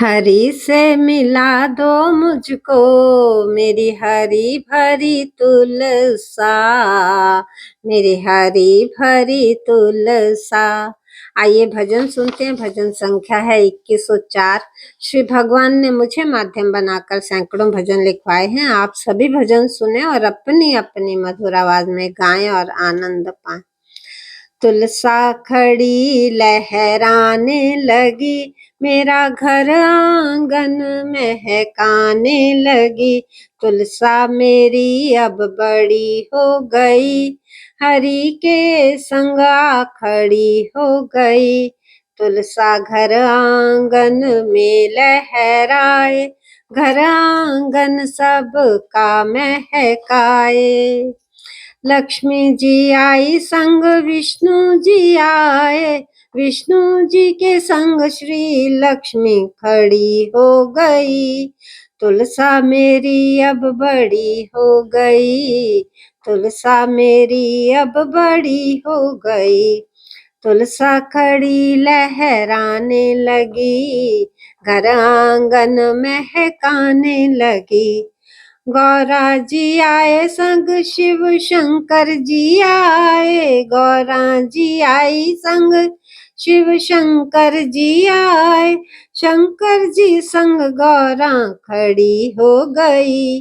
हरि से मिला दो मुझको मेरी हरी भरी तुलसा, मेरी हरी भरी तुलसा। आइए भजन सुनते हैं। भजन संख्या है 2104। श्री भगवान ने मुझे माध्यम बनाकर सैकड़ों भजन लिखवाए हैं। आप सभी भजन सुने और अपनी अपनी मधुर आवाज में गाएं और आनंद पाएं। तुलसा खड़ी लहराने लगी, मेरा घर आंगन महकाने लगी। तुलसा मेरी अब बड़ी हो गई, हरि के संग आ खड़ी हो गई। तुलसा घर आंगन में लहराए, घर आंगन सबका महकाए। लक्ष्मी जी आई संग विष्णु जी आए, विष्णु जी के संग श्री लक्ष्मी खड़ी हो गई। तुलसा मेरी अब बड़ी हो गई, तुलसा मेरी अब बड़ी हो गई। तुलसा खड़ी लहराने लगी, घर आंगन महकाने लगी। गौरा जी आए संग शिव शंकर जी आए, गौरा जी आई संग शिव शंकर जी आए। शंकर जी संग गौरा खड़ी हो गई।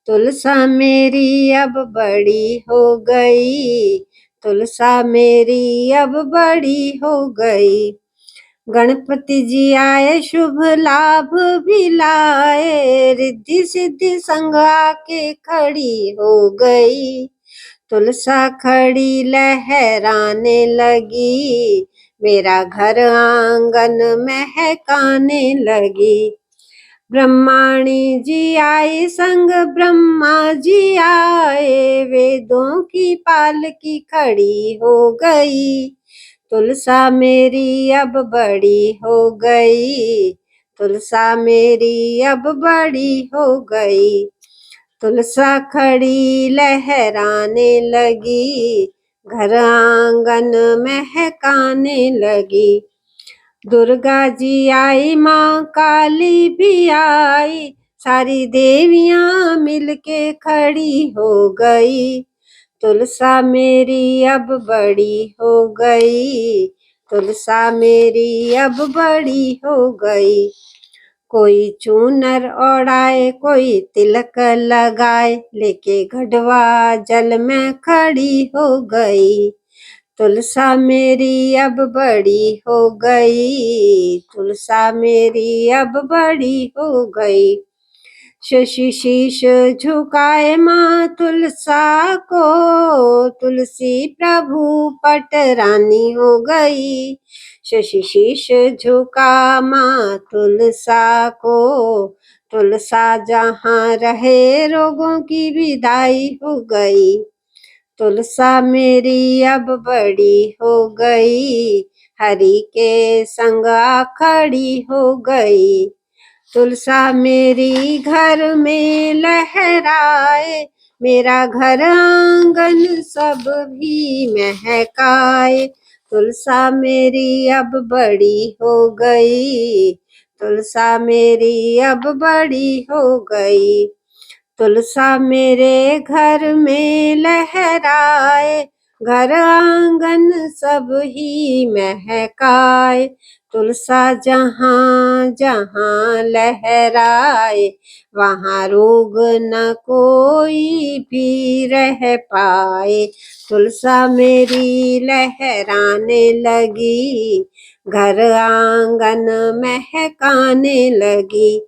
तुलसा मेरी अब बड़ी हो गई, तुलसा मेरी अब बड़ी हो गई। गणपति जी आए शुभ लाभ भी लाए, रिद्धि सिद्धि संग आके खड़ी हो गई। तुलसा खड़ी लहराने लगी, मेरा घर आंगन महकाने लगी। ब्रह्माणी जी आई संग ब्रह्मा जी आए, वेदों की पालकी खड़ी हो गई। तुलसा मेरी अब बड़ी हो गई, तुलसा मेरी अब बड़ी हो गई। तुलसा खड़ी लहराने लगी, घर आंगन महकाने लगी। दुर्गा जी आई, माँ काली भी आई, सारी देवियां मिलके खड़ी हो गई। तुलसा मेरी अब बड़ी हो गई, तुलसा मेरी अब बड़ी हो गई। कोई चूनर ओढ़ाए, कोई तिलक लगाए, लेके घड़वा जल में खड़ी हो गई। तुलसा मेरी अब बड़ी हो गई, तुलसा मेरी अब बड़ी हो गई। शशि शीश झुकाए माँ तुलसा को, तुलसी प्रभु पट रानी हो गई। शशि शीश झुका माँ तुलसा को, तुलसा जहाँ रहे रोगों की विदाई हो गई। तुलसा मेरी अब बड़ी हो गई, हरि के संग आ खड़ी हो गई। तुलसा मेरी घर में लहराए, मेरा घर आंगन सब भी महकाए। तुलसा मेरी अब बड़ी हो गई, तुलसा मेरी अब बड़ी हो गई। तुलसा मेरे घर में लहराए, घर आंगन सब ही महकाए। तुलसा जहाँ जहाँ लहराए, वहाँ रोग न कोई भी रह पाए। तुलसा मेरी लहराने लगी, घर आंगन महकाने लगी।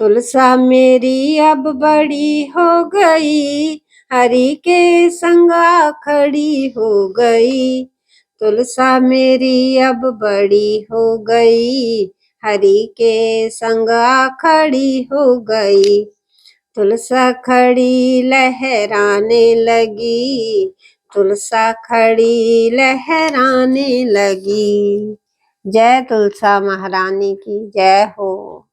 तुलसा मेरी अब बड़ी हो गई, हरि के संग आ खड़ी हो गई। तुलसा मेरी अब बड़ी हो गई, हरि के संग आ खड़ी हो गई। तुलसा खड़ी लहराने लगी, तुलसा खड़ी लहराने लगी। जय तुलसा महारानी की जय हो।